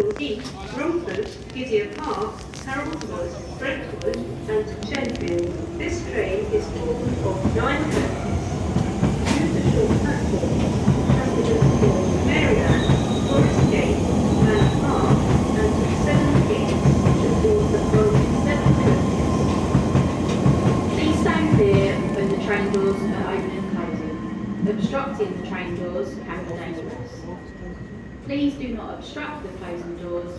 East, Romford, Gideon Park, Haroldwood, Brentwood and Sheffield. This train is formed of 9 coaches. Use the short platform. Passengers for Maryland, Forest Gate, Manor Park and 7 gates should board the following 7 coaches. Please stand clear when the train doors are open and closing. Obstructing the train doors can be dangerous. Please do not obstruct the closing doors